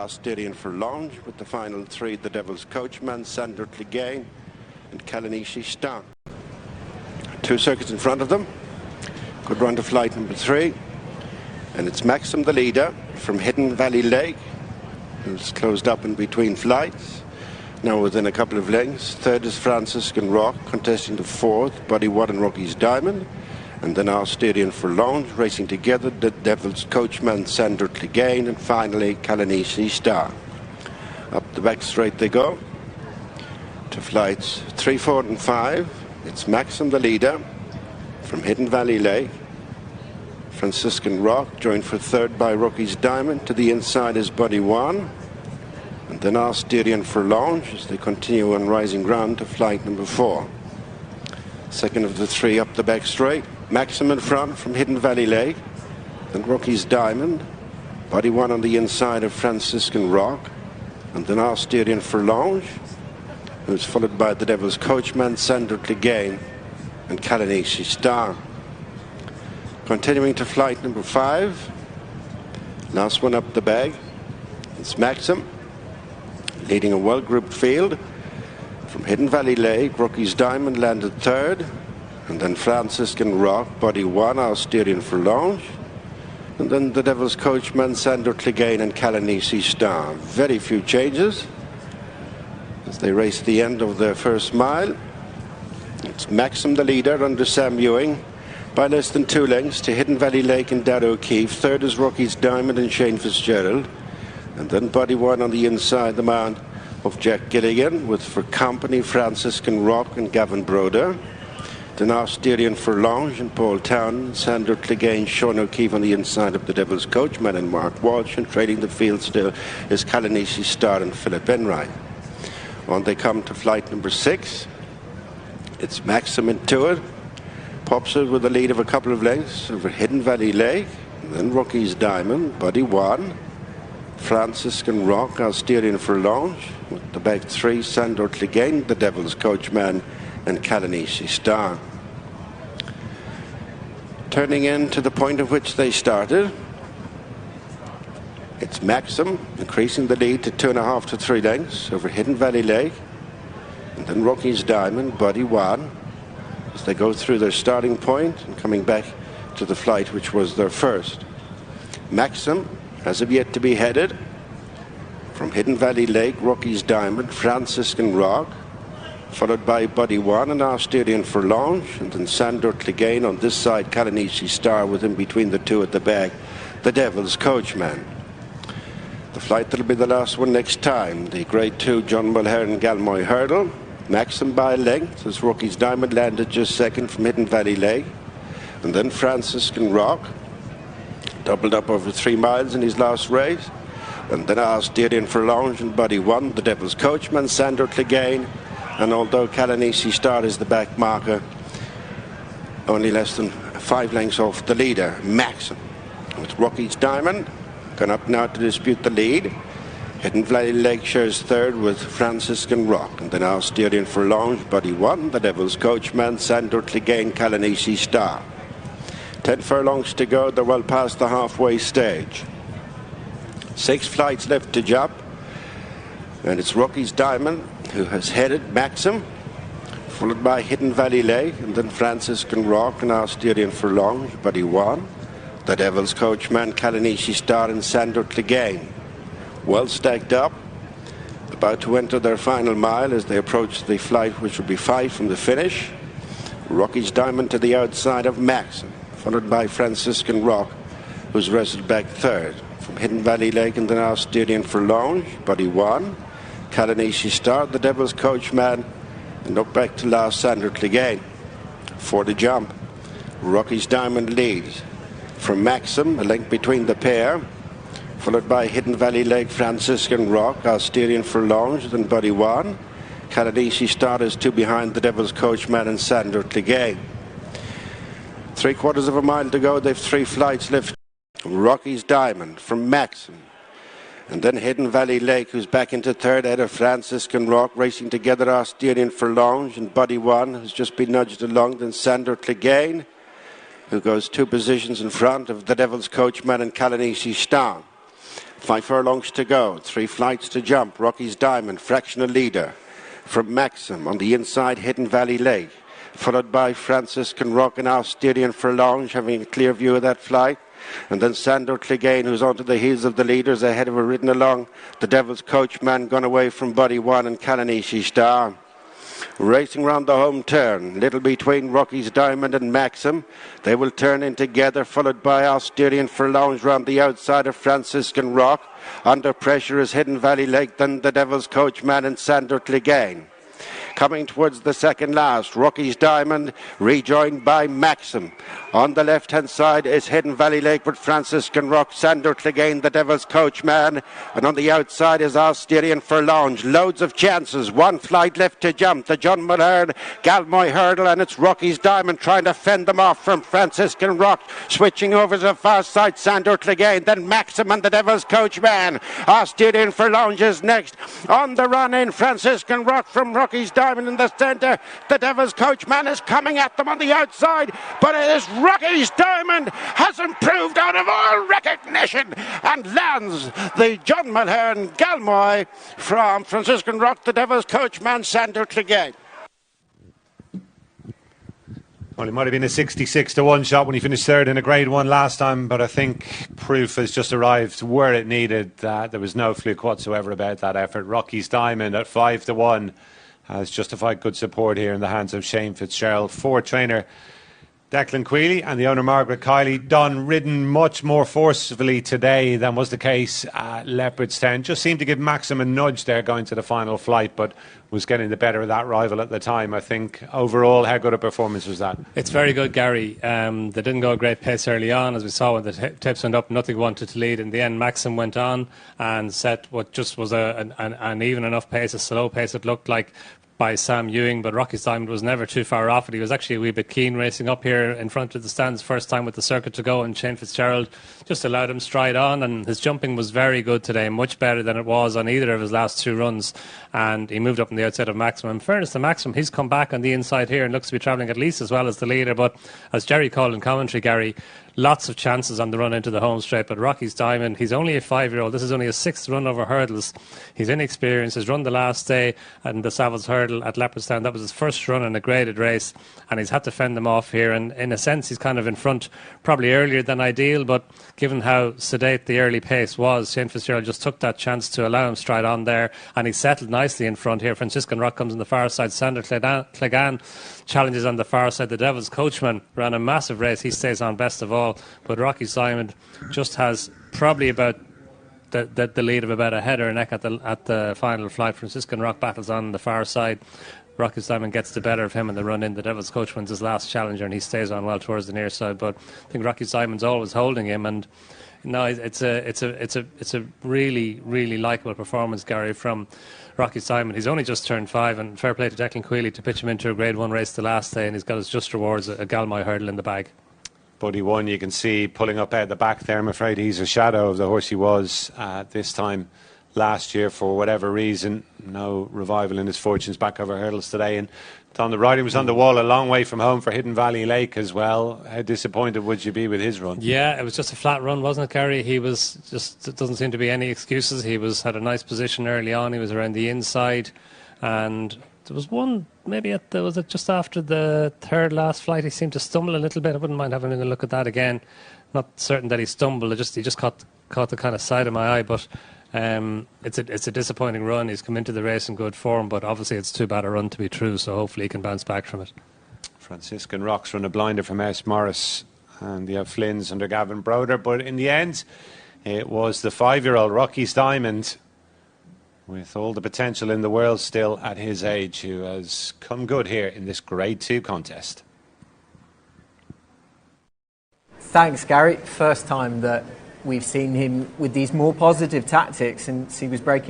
Styrian for Longe with the final three, the Devil's Coachman, Sandor Clegane and Kalanishi Stan. 2 circuits in front of them. Good run to flight number 3. And it's Maxim, the leader, from Hidden Valley Lake, who's closed up in between flights, now within a couple of lengths. Third is Franciscan Rock, contesting the fourth, Buddy Watt and Rocky's Diamond. And then our Styrian for Longe, racing together, the Devil's Coachman, Sandor Clegane, and finally Kalanishi Star. Up the back straight they go to flights 3, 4 and 5. It's Maxim, the leader, from Hidden Valley Lake. Franciscan Rock, joined for third by Rocky's Diamond. To the inside is Buddy One. And then our Styrian for Longe as they continue on rising ground to flight number 4. Second of the 3 up the back straight. Maxim in front from Hidden Valley Lake. Then Rocky's Diamond. Buddy One on the inside of Franciscan Rock. And then our Styrian for Longe, who's followed by the Devil's Coachman, Sandor Clegane and Kalanishi Star. Continuing to flight number 5. Last one up the bag. It's Maxim, leading a well-grouped field. From Hidden Valley Lake, Rocky's Diamond landed third. And then Franciscan Rock, Buddy One, our Styrian for Longe. And then the Devil's Coachman, Sandor Clegane and Kalanishi Star. Very few changes as they race the end of their first mile. It's Maxim, the leader, under Sam Ewing, by less than 2 lengths to Hidden Valley Lake and Dad O'Keefe. Third is Rocky's Diamond and Shane Fitzgerald. And then Buddy One on the inside, the man of Jack Gilligan, with for company Franciscan Rock and Gavin Broder. Then our Styrian for Longe and Paul Town, Sandor Clegane, Sean O'Keefe on the inside of the Devil's Coachman and Mark Walsh, and trading the field still is Kalanishi Star and Philip Enright. On they come to flight number 6. It's Maxim into it. Pops it with a lead of a couple of lengths over Hidden Valley Lake. And then Rocky's Diamond, Buddy One, Franciscan Rock, our Styrian for Longe, with the back 3, Sandor Clegane, the Devil's Coachman, and Kalanishi Star. Turning in to the point at which they started, it's Maxim, increasing the lead to 2.5 to 3 lengths over Hidden Valley Lake. And then Rocky's Diamond, Buddy One, as they go through their starting point and coming back to the flight which was their first. Maxim, as of yet to be headed, from Hidden Valley Lake, Rocky's Diamond, Franciscan Rock, followed by Buddy One and our Styrian for Longe, and then Sandor Clegane on this side, Kalanishi Star with him between the 2 at the back, the Devil's Coachman. The flight that'll be the last one next time, the Grade 2 John Mulhern Galmoy hurdle. Maxim by length as Rocky's Diamond landed just second from Hidden Valley Lake. And then Franciscan Rock, doubled up over 3 miles in his last race. And then our Styrian for Longe and Buddy One, the Devil's Coachman, Sandor Clegane. And although Kalanishi Star is the back marker, only less than 5 lengths off the leader, Maxim. With Rocky's Diamond, gone up now to dispute the lead. Hidden Valley Lake shares third with Franciscan Rock. And then our Styrian for Longe, Buddy One, the Devil's Coachman, Sandor Clegane, Kalanishi Star. 10 furlongs to go, they're well past the halfway stage. 6 flights left to jump. And it's Rocky's Diamond who has headed Maxim, followed by Hidden Valley Lake, and then Franciscan Rock and our Styrian for Longe, Buddy One, the Devil's Coachman, Kalanishi Star and Sandor Clegane. Well stacked up, about to enter their final mile as they approach the flight which will be 5 from the finish. Rocky's Diamond to the outside of Maxim, followed by Franciscan Rock, who's wrestled back third. From Hidden Valley Lake and then our Styrian for Longe, Buddy One, Kalanishi Star, the Devil's Coachman, and up back to last Sandor Clegane. For the jump, Rocky's Diamond leads. From Maxim, a length between the pair, followed by Hidden Valley Lake, Franciscan Rock, our Styrian for Longe, then Buddy One. Kalanishi Star is 2 behind the Devil's Coachman and Sandor Clegane. 3/4 of a mile to go, they've 3 flights left. Rocky's Diamond from Maxim. And then Hidden Valley Lake, who's back into third ahead of Franciscan Rock, racing together our Styrian for Longe and Buddy One, who's just been nudged along, then Sandor Clegane, who goes 2 positions in front of the Devil's Coachman and Kalanishi Star. 5 furlongs to go, 3 flights to jump. Rocky's Diamond, fractional leader from Maxim. On the inside, Hidden Valley Lake, followed by Franciscan Rock and Austerian Furlonge, having a clear view of that flight. And then Sandor Clegane, who's onto the heels of the leaders, ahead of her ridden along. The Devil's Coachman gone away from Buddy One and Kalanishi Star. Racing round the home turn, little between Rocky's Diamond and Maxim. They will turn in together, followed by Austerian Furlonge round the outside of Franciscan Rock. Under pressure is Hidden Valley Lake, then the Devil's Coachman and Sandor Clegane. Coming towards the second last, Rocky's Diamond rejoined by Maxim. On the left-hand side is Hidden Valley Lake with Franciscan Rock, Sandor Clegane, the Devil's Coachman. And on the outside is Austerian Furlonge. Loads of chances. 1 flight left to jump. The John Mulhern Galmoy hurdle, and it's Rocky's Diamond trying to fend them off from Franciscan Rock. Switching over to the far side, Sandor Clegane, then Maxim and the Devil's Coachman. Austerian Furlonge is next. On the run in, Franciscan Rock from Rocky's Diamond in the centre. The Devil's Coachman is coming at them on the outside, but it is Rocky's Diamond has improved out of all recognition and lands the John Mulhern Galmoy from Franciscan Rock, the Devil's Coachman, Sandor Clegane. Well, it might have been a 66-1 shot when he finished third in a Grade 1 last time, but I think proof has just arrived where it needed that there was no fluke whatsoever about that effort. Rocky's Diamond at 5-1 has justified good support here in the hands of Shane Fitzgerald. For trainer Declan Queally and the owner Margaret Queally, ridden much more forcefully today than was the case at Leopardstown. Just seemed to give Maxim a nudge there going to the final flight, but was getting the better of that rival at the time. I think overall, how good a performance was that? It's very good, Gary. They didn't go a great pace early on, as we saw when the tips went up. Nothing wanted to lead. In the end, Maxim went on and set what just was an even enough pace, a slow pace it looked like, by Sam Ewing, but Rocky's Diamond was never too far off it. He was actually a wee bit keen racing up here in front of the stands, first time with the circuit to go, and Shane Fitzgerald just allowed him stride on, and his jumping was very good today, much better than it was on either of his last 2 runs, and he moved up on the outside of Maxim. In fairness to Maxim, he's come back on the inside here and looks to be travelling at least as well as the leader, but as Jerry called in commentary, Gary, lots of chances on the run into the home straight, but Rocky's Diamond, he's only a 5-year-old. This is only his 6th run over hurdles. He's inexperienced. He's run the last day at the Savills Hurdle at Leopardstown. That was his first run in a graded race, and he's had to fend them off here, and in a sense he's kind of in front probably earlier than ideal, but given how sedate the early pace was, Shane Fitzgerald just took that chance to allow him stride on there, and he settled nicely in front here. Franciscan Rock comes on the far side. Sandor Clegane challenges on the far side. The Devil's Coachman ran a massive race. He stays on best of all, but Rocky's Diamond just has probably about the lead of about a head or a neck at the final flight. Franciscan Rock battles on the far side. Rocky's Diamond gets the better of him in the run in. The Devil's Coachman's his last challenger, and he stays on well towards the near side. But I think Rocky's Diamond's always holding him, and no, it's a really, really likeable performance, Gary, from Rocky's Diamond. He's only just turned 5, and fair play to Declan Queally to pitch him into a Grade 1 race the last day, and he's got his just rewards, a Galmoy hurdle in the bag. Buddy One, you can see pulling up out the back there. I'm afraid he's a shadow of the horse he was this time last year for whatever reason. No revival in his fortunes back over hurdles today. And Don, the writing was on the wall a long way from home for Hidden Valley Lake as well. How disappointed would you be with his run? Yeah, it was just a flat run, wasn't it, Gary? He was just, it doesn't seem to be any excuses. He had a nice position early on. He was around the inside, and there was one, maybe was it just after the third last flight, he seemed to stumble a little bit. I wouldn't mind having a look at that again. Not certain that he stumbled. He just caught the kind of side of my eye, but it's a disappointing run. He's come into the race in good form, but obviously it's too bad a run to be true, so hopefully he can bounce back from it. Franciscan Rock's run a blinder from S. Morris, and you have Flynn's under Gavin Broder, but in the end it was the 5-year-old Rocky's Diamond, with all the potential in the world still at his age, who has come good here in this Grade 2 contest. Thanks, Gary. First time that we've seen him with these more positive tactics since he was breaking